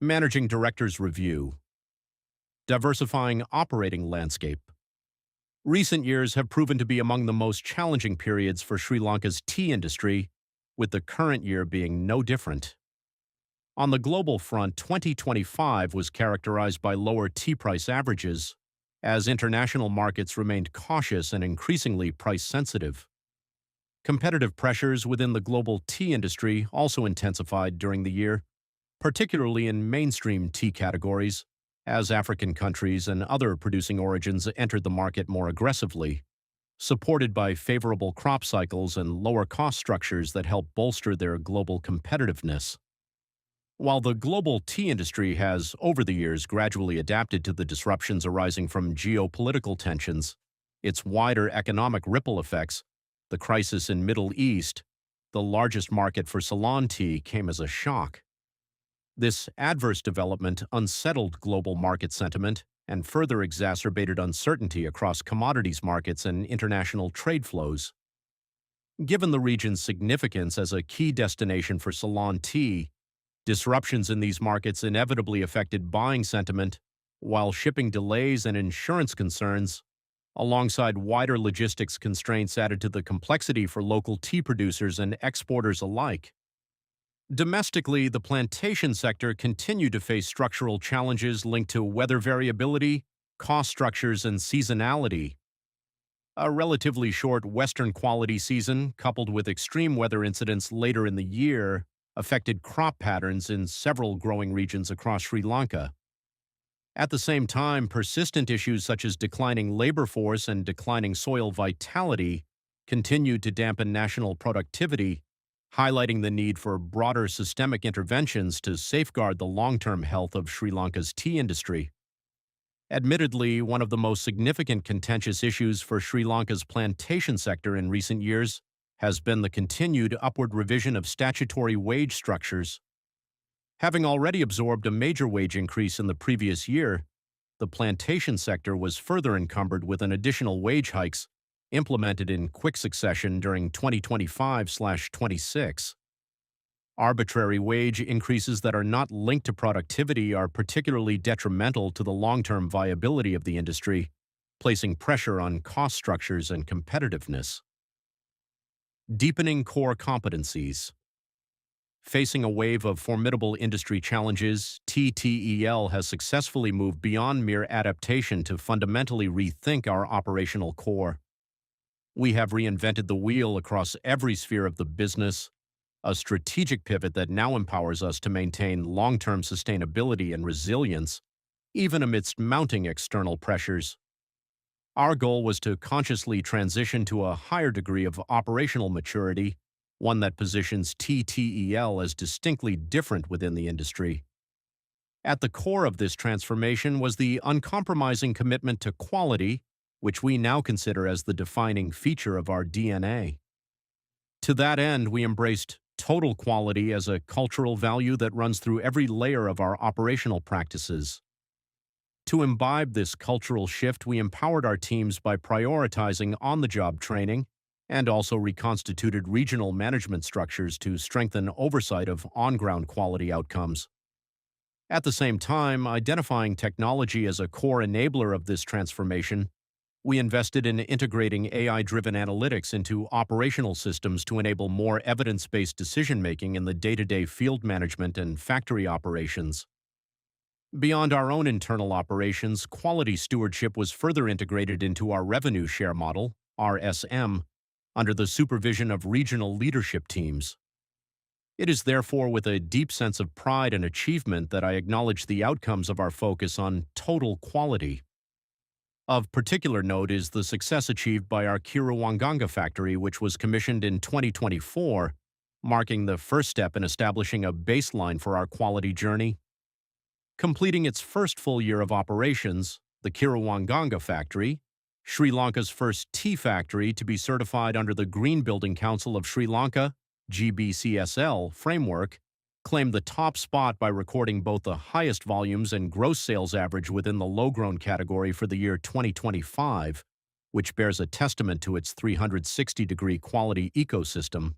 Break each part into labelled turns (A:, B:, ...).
A: Managing Director's Review. Diversifying Operating Landscape. Recent years have proven to be among the most challenging periods for Sri Lanka's tea industry, with the current year being no different. On the global front, 2025 was characterized by lower tea price averages, as international markets remained cautious and increasingly price sensitive. Competitive pressures within the global tea industry also intensified during the year, particularly in mainstream tea categories, as African countries and other producing origins entered the market more aggressively, supported by favorable crop cycles and lower cost structures that help bolster their global competitiveness. While the global tea industry has, over the years, gradually adapted to the disruptions arising from geopolitical tensions, its wider economic ripple effects, the crisis in Middle East, the largest market for Ceylon tea, came as a shock. This adverse development unsettled global market sentiment and further exacerbated uncertainty across commodities markets and international trade flows. Given the region's significance as a key destination for Ceylon tea, disruptions in these markets inevitably affected buying sentiment, while shipping delays and insurance concerns, alongside wider logistics constraints, added to the complexity for local tea producers and exporters alike. Domestically, the plantation sector continued to face structural challenges linked to weather variability, cost structures, and seasonality. A relatively short Western quality season, coupled with extreme weather incidents later in the year, affected crop patterns in several growing regions across Sri Lanka. At the same time, persistent issues such as declining labor force and declining soil vitality continued to dampen national productivity, highlighting the need for broader systemic interventions to safeguard the long-term health of Sri Lanka's tea industry. Admittedly, one of the most significant contentious issues for Sri Lanka's plantation sector in recent years has been the continued upward revision of statutory wage structures. Having already absorbed a major wage increase in the previous year, the plantation sector was further encumbered with an additional wage hikes implemented in quick succession during 2025/26. Arbitrary wage increases that are not linked to productivity are particularly detrimental to the long-term viability of the industry, placing pressure on cost structures and competitiveness. Deepening core competencies. Facing a wave of formidable industry challenges, TTEL has successfully moved beyond mere adaptation to fundamentally rethink our operational core. We have reinvented the wheel across every sphere of the business, a strategic pivot that now empowers us to maintain long-term sustainability and resilience, even amidst mounting external pressures. Our goal was to consciously transition to a higher degree of operational maturity, one that positions TTEL as distinctly different within the industry. At the core of this transformation was the uncompromising commitment to quality, which we now consider as the defining feature of our DNA. To that end, we embraced total quality as a cultural value that runs through every layer of our operational practices. To imbibe this cultural shift, we empowered our teams by prioritizing on-the-job training and also reconstituted regional management structures to strengthen oversight of on-ground quality outcomes. At the same time, identifying technology as a core enabler of this transformation, we invested in integrating AI-driven analytics into operational systems to enable more evidence-based decision-making in the day-to-day field management and factory operations. Beyond our own internal operations, quality stewardship was further integrated into our revenue share model, RSM, under the supervision of regional leadership teams. It is therefore with a deep sense of pride and achievement that I acknowledge the outcomes of our focus on total quality. Of particular note is the success achieved by our Kiruwanganga factory, which was commissioned in 2024, marking the first step in establishing a baseline for our quality journey. Completing its first full year of operations, the Kiruwanganga factory, Sri Lanka's first tea factory to be certified under the Green Building Council of Sri Lanka (GBCSL) framework, claimed the top spot by recording both the highest volumes and gross sales average within the low-grown category for the year 2025, which bears a testament to its 360-degree quality ecosystem.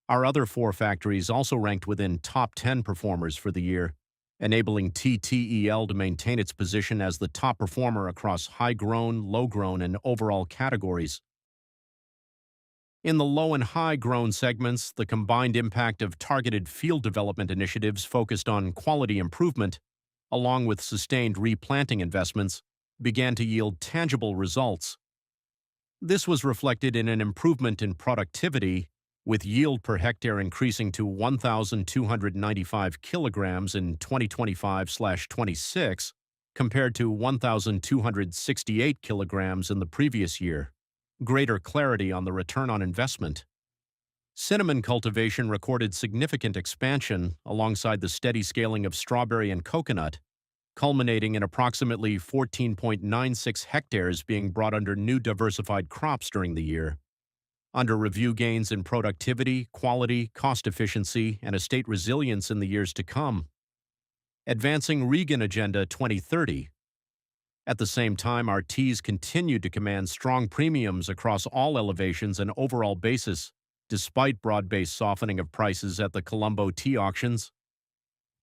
A: Our other 4 factories also ranked within top 10 performers for the year, enabling TTEL to maintain its position as the top performer across high-grown, low-grown, and overall categories. In the low and high-grown segments, the combined impact of targeted field development initiatives focused on quality improvement, along with sustained replanting investments, began to yield tangible results. This was reflected in an improvement in productivity, with yield per hectare increasing to 1,295 kilograms in 2025/26 compared to 1,268 kilograms in the previous year. Greater clarity on the return on investment. Cinnamon cultivation recorded significant expansion alongside the steady scaling of strawberry and coconut, culminating in approximately 14.96 hectares being brought under new diversified crops during the year. Under review, gains in productivity, quality, cost efficiency, and estate resilience in the years to come. Advancing Regen Agenda 2030. At the same time, our teas continued to command strong premiums across all elevations and overall basis, despite broad-based softening of prices at the Colombo tea auctions.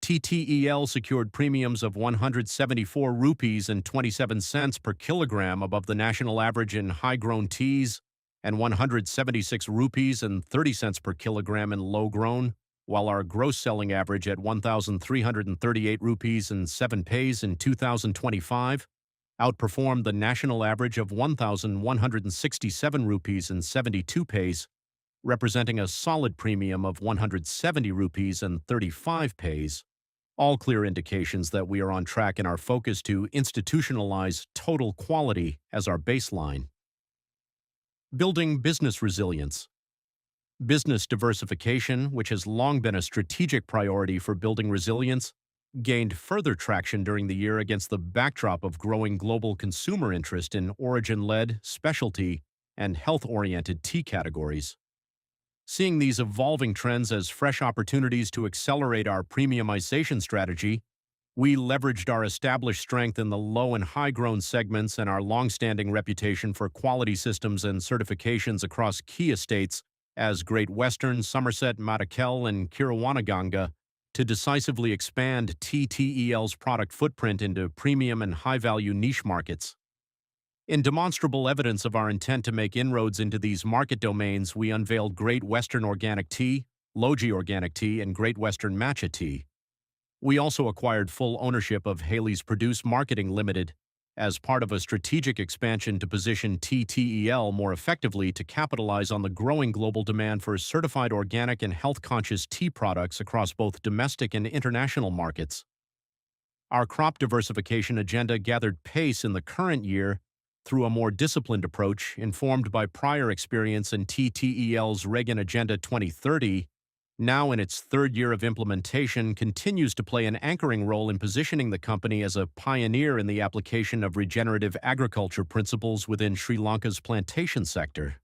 A: TTEL secured premiums of 174 rupees and 27 cents per kilogram above the national average in high-grown teas, and 176 rupees and 30 cents per kilogram in low-grown, while our gross selling average at 1,338 rupees and 7 paise in 2025 outperformed the national average of 1,167 rupees and 72 paise, representing a solid premium of 170 rupees and 35 paise. All clear indications that we are on track in our focus to institutionalize total quality as our baseline. Building business resilience. Business diversification, which has long been a strategic priority for building resilience, gained further traction during the year against the backdrop of growing global consumer interest in origin-led, specialty, and health-oriented tea categories. Seeing these evolving trends as fresh opportunities to accelerate our premiumization strategy, we leveraged our established strength in the low and high-grown segments and our long-standing reputation for quality systems and certifications across key estates as Great Western, Somerset, Madikal, and Kirawanagonga to decisively expand TTEL's product footprint into premium and high-value niche markets. In demonstrable evidence of our intent to make inroads into these market domains, we unveiled Great Western Organic Tea, Logi Organic Tea, and Great Western Matcha Tea. We also acquired full ownership of Haley's Produce Marketing Limited as part of a strategic expansion to position TTEL more effectively to capitalize on the growing global demand for certified organic and health-conscious tea products across both domestic and international markets. Our crop diversification agenda gathered pace in the current year through a more disciplined approach informed by prior experience in TTEL's Regen Agenda 2030, now in its third year of implementation, continues to play an anchoring role in positioning the company as a pioneer in the application of regenerative agriculture principles within Sri Lanka's plantation sector.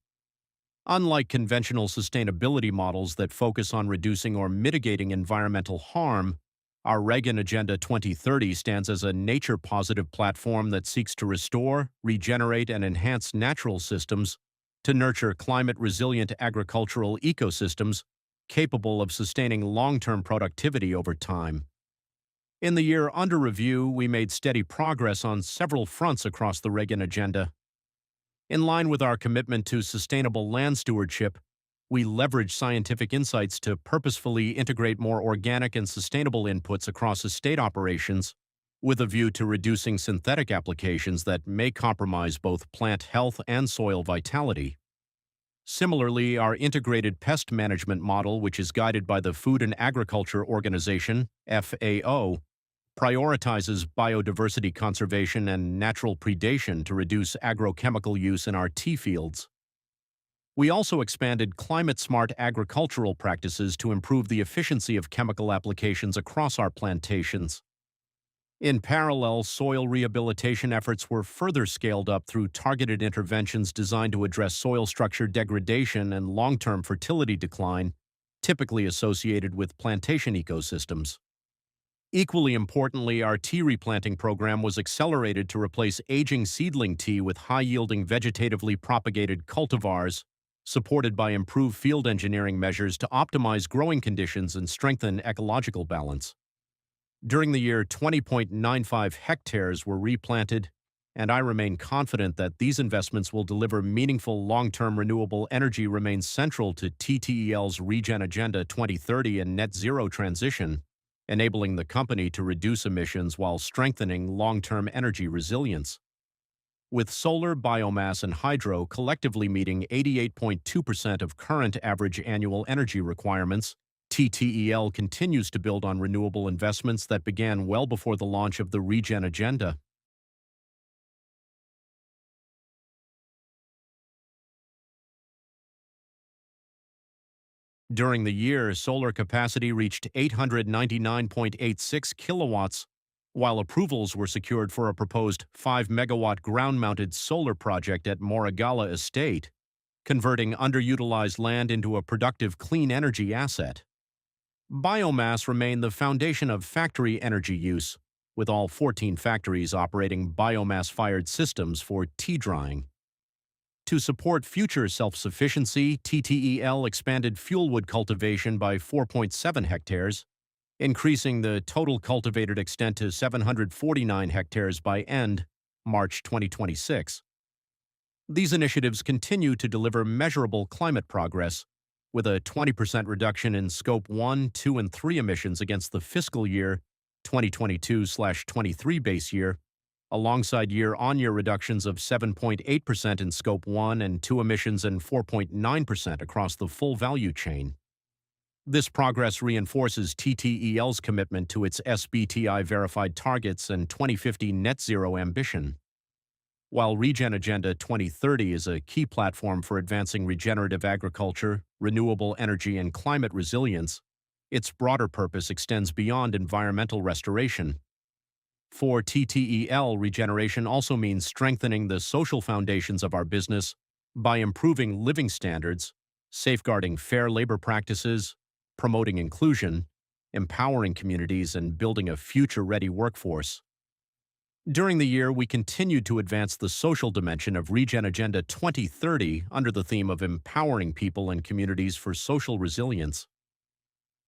A: Unlike conventional sustainability models that focus on reducing or mitigating environmental harm, our Regen Agenda 2030 stands as a nature-positive platform that seeks to restore, regenerate, and enhance natural systems to nurture climate-resilient agricultural ecosystems capable of sustaining long-term productivity over time. In the year under review, we made steady progress on several fronts across the Regen Agenda. In line with our commitment to sustainable land stewardship, we leverage scientific insights to purposefully integrate more organic and sustainable inputs across estate operations, with a view to reducing synthetic applications that may compromise both plant health and soil vitality. Similarly, our integrated pest management model, which is guided by the Food and Agriculture Organization, FAO, prioritizes biodiversity conservation and natural predation to reduce agrochemical use in our tea fields. We also expanded climate-smart agricultural practices to improve the efficiency of chemical applications across our plantations. In parallel, soil rehabilitation efforts were further scaled up through targeted interventions designed to address soil structure degradation and long-term fertility decline, typically associated with plantation ecosystems. Equally importantly, our tea replanting program was accelerated to replace aging seedling tea with high-yielding vegetatively propagated cultivars, supported by improved field engineering measures to optimize growing conditions and strengthen ecological balance. During the year, 20.95 hectares were replanted, and I remain confident that these investments will deliver meaningful long-term renewable energy remains central to TTEL's Regen Agenda 2030 and net zero transition, enabling the company to reduce emissions while strengthening long-term energy resilience. With solar, biomass, and hydro collectively meeting 88.2% of current average annual energy requirements, TTEL continues to build on renewable investments that began well before the launch of the Regen Agenda. During the year, solar capacity reached 899.86 kilowatts, while approvals were secured for a proposed 5-megawatt ground-mounted solar project at Moragala Estate, converting underutilized land into a productive clean energy asset. Biomass remained the foundation of factory energy use, with all 14 factories operating biomass-fired systems for tea drying. To support future self-sufficiency, TTEL expanded fuelwood cultivation by 4.7 hectares, increasing the total cultivated extent to 749 hectares by end March 2026. These initiatives continue to deliver measurable climate progress, with a 20% reduction in Scope 1, 2, and 3 emissions against the fiscal year 2022/23 base year, alongside year-on-year reductions of 7.8% in Scope 1 and 2 emissions and 4.9% across the full value chain. This progress reinforces TTEL's commitment to its SBTi-verified targets and 2050 net zero ambition. While Regen Agenda 2030 is a key platform for advancing regenerative agriculture, renewable energy, and climate resilience, its broader purpose extends beyond environmental restoration. For TTEL, regeneration also means strengthening the social foundations of our business by improving living standards, safeguarding fair labor practices, promoting inclusion, empowering communities, and building a future-ready workforce. During the year, we continued to advance the social dimension of Regen Agenda 2030 under the theme of empowering people and communities for social resilience.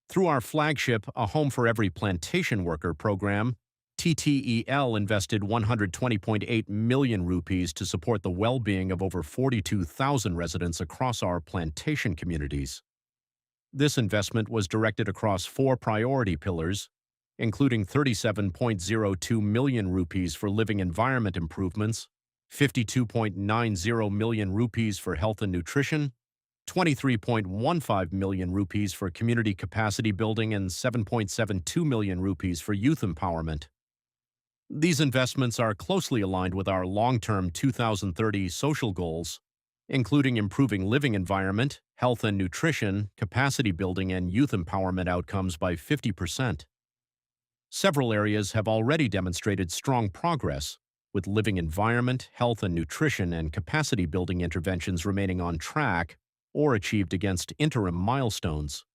A: Through our flagship A Home for Every Plantation Worker program, TTEL invested 120.8 million rupees to support the well-being of over 42,000 residents across our plantation communities. This investment was directed across 4 priority pillars, including 37.02 million rupees for living environment improvements, 52.90 million rupees for health and nutrition, 23.15 million rupees for community capacity building, and 7.72 million rupees for youth empowerment. These investments are closely aligned with our long-term 2030 social goals, including improving living environment, health and nutrition, capacity building, and youth empowerment outcomes by 50%. Several areas have already demonstrated strong progress, with living environment, health and nutrition, and capacity building interventions remaining on track or achieved against interim milestones.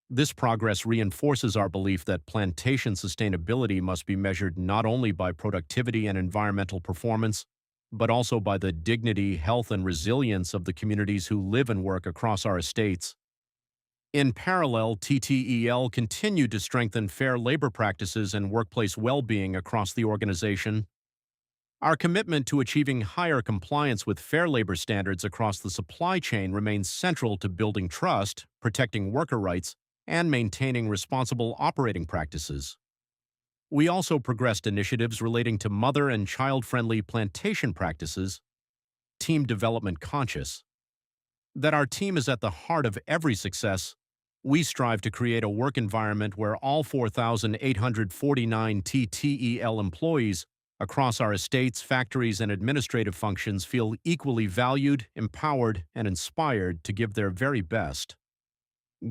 A: This progress reinforces our belief that plantation sustainability must be measured not only by productivity and environmental performance, but also by the dignity, health, and resilience of the communities who live and work across our estates. In parallel, TTEL continued to strengthen fair labor practices and workplace well-being across the organization. Our commitment to achieving higher compliance with fair labor standards across the supply chain remains central to building trust, protecting worker rights, and maintaining responsible operating practices. We also progressed initiatives relating to mother and child-friendly plantation practices, team development conscious. That our team is at the heart of every success, we strive to create a work environment where all 4,849 TTEL employees across our estates, factories, and administrative functions feel equally valued, empowered, and inspired to give their very best.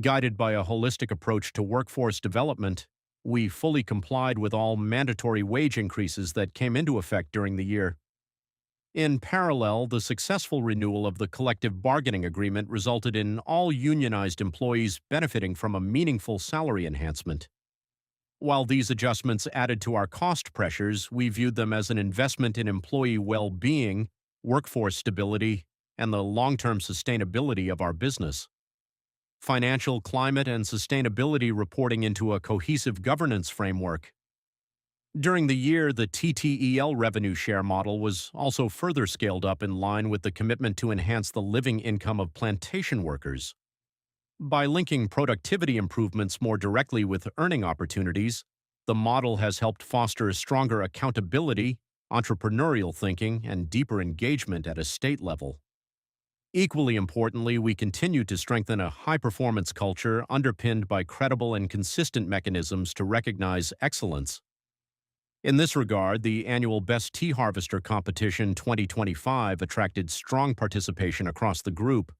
A: Guided by a holistic approach to workforce development, we fully complied with all mandatory wage increases that came into effect during the year. In parallel, the successful renewal of the collective bargaining agreement resulted in all unionized employees benefiting from a meaningful salary enhancement. While these adjustments added to our cost pressures, we viewed them as an investment in employee well-being, workforce stability, and the long-term sustainability of our business. financial, climate, and sustainability reporting into a cohesive governance framework. During the year, the TTEL revenue share model was also further scaled up in line with the commitment to enhance the living income of plantation workers. By linking productivity improvements more directly with earning opportunities, the model has helped foster stronger accountability, entrepreneurial thinking, and deeper engagement at a state level. Equally importantly, we continue to strengthen a high-performance culture underpinned by credible and consistent mechanisms to recognize excellence. In this regard, the annual Best Tea Harvester Competition 2025 attracted strong participation across the group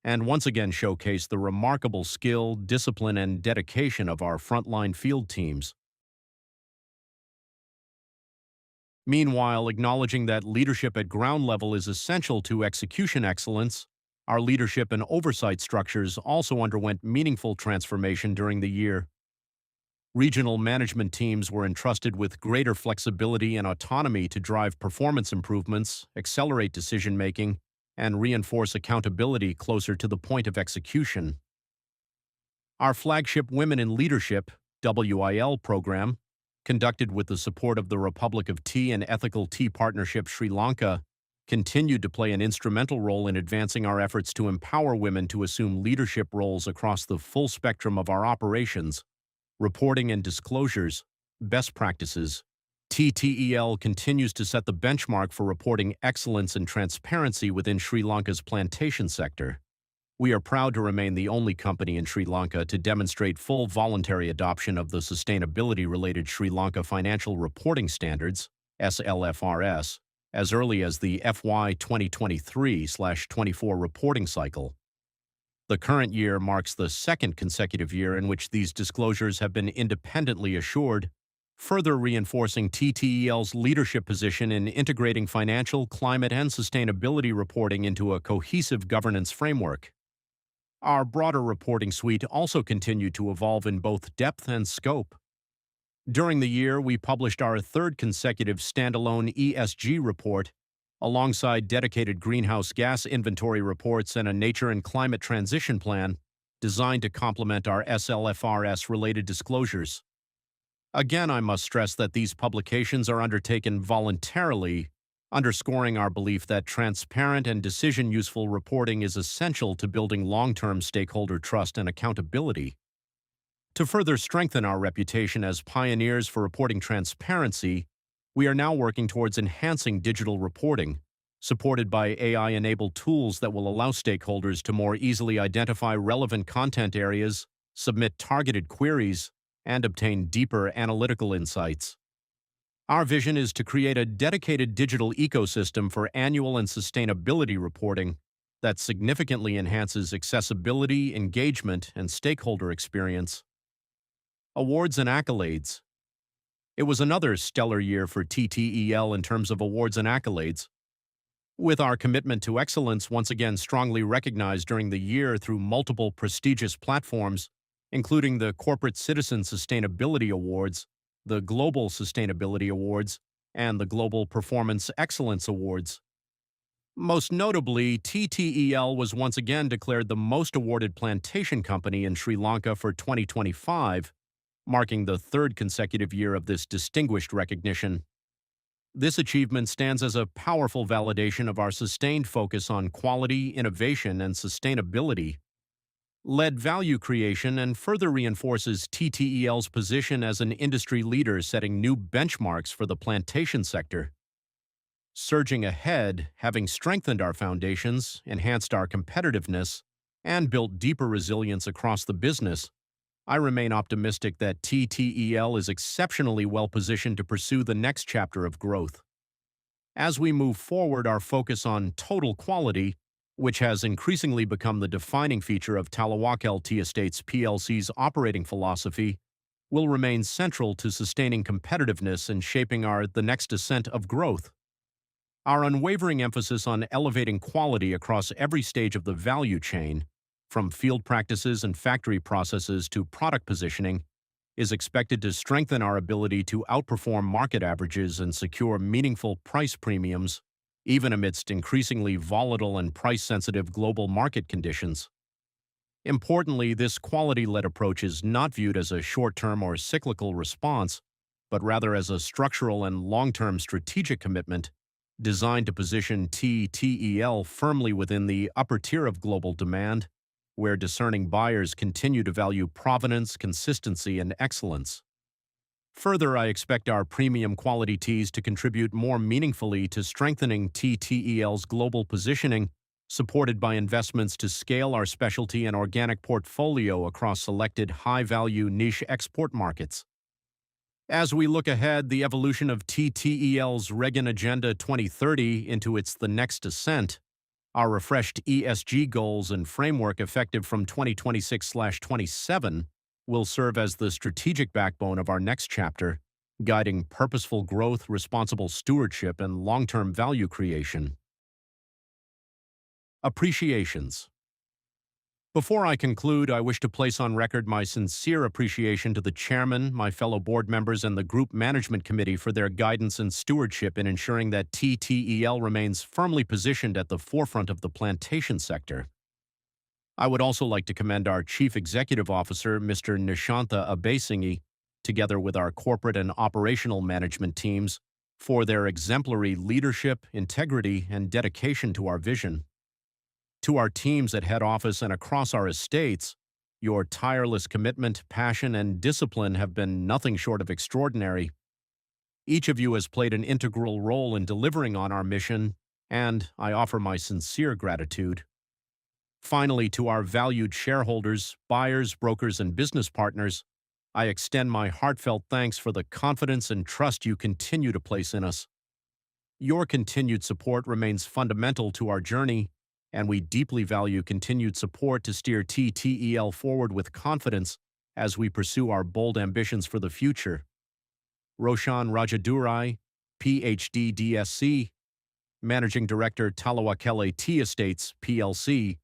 A: and once again showcased the remarkable skill, discipline, and dedication of our frontline field teams. Meanwhile, acknowledging that leadership at ground level is essential to execution excellence, our leadership and oversight structures also underwent meaningful transformation during the year. Regional management teams were entrusted with greater flexibility and autonomy to drive performance improvements, accelerate decision-making, and reinforce accountability closer to the point of execution. Our flagship Women in Leadership (WIL) program, conducted with the support of the Republic of Tea and Ethical Tea Partnership Sri Lanka, continued to play an instrumental role in advancing our efforts to empower women to assume leadership roles across the full spectrum of our operations. Reporting and disclosures, best practices. TTEL continues to set the benchmark for reporting excellence and transparency within Sri Lanka's plantation sector. We are proud to remain the only company in Sri Lanka to demonstrate full voluntary adoption of the sustainability-related Sri Lanka Financial Reporting Standards, SLFRS, as early as the FY 2023/24 reporting cycle. The current year marks the second consecutive year in which these disclosures have been independently assured, further reinforcing TTEL's leadership position in integrating financial, climate, and sustainability reporting into a cohesive governance framework. Our broader reporting suite also continued to evolve in both depth and scope. During the year, we published our third consecutive standalone ESG report, alongside dedicated greenhouse gas inventory reports and a nature and climate transition plan designed to complement our SLFRS-related disclosures. Again, I must stress that these publications are undertaken voluntarily, underscoring our belief that transparent and decision-useful reporting is essential to building long-term stakeholder trust and accountability. To further strengthen our reputation as pioneers for reporting transparency, we are now working towards enhancing digital reporting, supported by AI-enabled tools that will allow stakeholders to more easily identify relevant content areas, submit targeted queries, and obtain deeper analytical insights. Our vision is to create a dedicated digital ecosystem for annual and sustainability reporting that significantly enhances accessibility, engagement, and stakeholder experience. Awards and accolades. It was another stellar year for TTEL in terms of awards and accolades, with our commitment to excellence once again strongly recognized during the year through multiple prestigious platforms, including the Corporate Citizen Sustainability Awards, the Global Sustainability Awards, and the Global Performance Excellence Awards. Most notably, TTEL was once again declared the most awarded plantation company in Sri Lanka for 2025, marking the third consecutive year of this distinguished recognition. This achievement stands as a powerful validation of our sustained focus on quality, innovation, and sustainability led value creation and further reinforces TTEL's position as an industry leader setting new benchmarks for the plantation sector. Surging ahead, having strengthened our foundations, enhanced our competitiveness, and built deeper resilience across the business, I remain optimistic that TTEL is exceptionally well positioned to pursue the next chapter of growth. As we move forward, our focus on total quality, which has increasingly become the defining feature of Tallawakal Tea Estates PLC's operating philosophy, will remain central to sustaining competitiveness and shaping the next ascent of growth. Our unwavering emphasis on elevating quality across every stage of the value chain, from field practices and factory processes to product positioning, is expected to strengthen our ability to outperform market averages and secure meaningful price premiums, even amidst increasingly volatile and price-sensitive global market conditions. Importantly, this quality-led approach is not viewed as a short-term or cyclical response, but rather as a structural and long-term strategic commitment designed to position TTEL firmly within the upper tier of global demand, where discerning buyers continue to value provenance, consistency, and excellence. Further, I expect our premium quality teas to contribute more meaningfully to strengthening TTEL's global positioning, supported by investments to scale our specialty and organic portfolio across selected high-value niche export markets. As we look ahead, the evolution of TTEL's Regan Agenda 2030 into its The Next Ascent, our refreshed ESG goals and framework effective from 2026/27, will serve as the strategic backbone of our next chapter, guiding purposeful growth, responsible stewardship, and long-term value creation. Appreciations. Before I conclude, I wish to place on record my sincere appreciation to the chairman, my fellow board members, and the group management committee for their guidance and stewardship in ensuring that TTEL remains firmly positioned at the forefront of the plantation sector. I would also like to commend our Chief Executive Officer, Mr. Nishantha Abesinghe, together with our corporate and operational management teams, for their exemplary leadership, integrity, and dedication to our vision. To our teams at head office and across our estates, your tireless commitment, passion, and discipline have been nothing short of extraordinary. Each of you has played an integral role in delivering on our mission, and I offer my sincere gratitude. Finally, to our valued shareholders, buyers, brokers, and business partners, I extend my heartfelt thanks for the confidence and trust you continue to place in us. Your continued support remains fundamental to our journey, and we deeply value continued support to steer TTEL forward with confidence as we pursue our bold ambitions for the future. Roshan Rajadurai, PhD DSc, Managing Director Talawakele Tea Estates, PLC,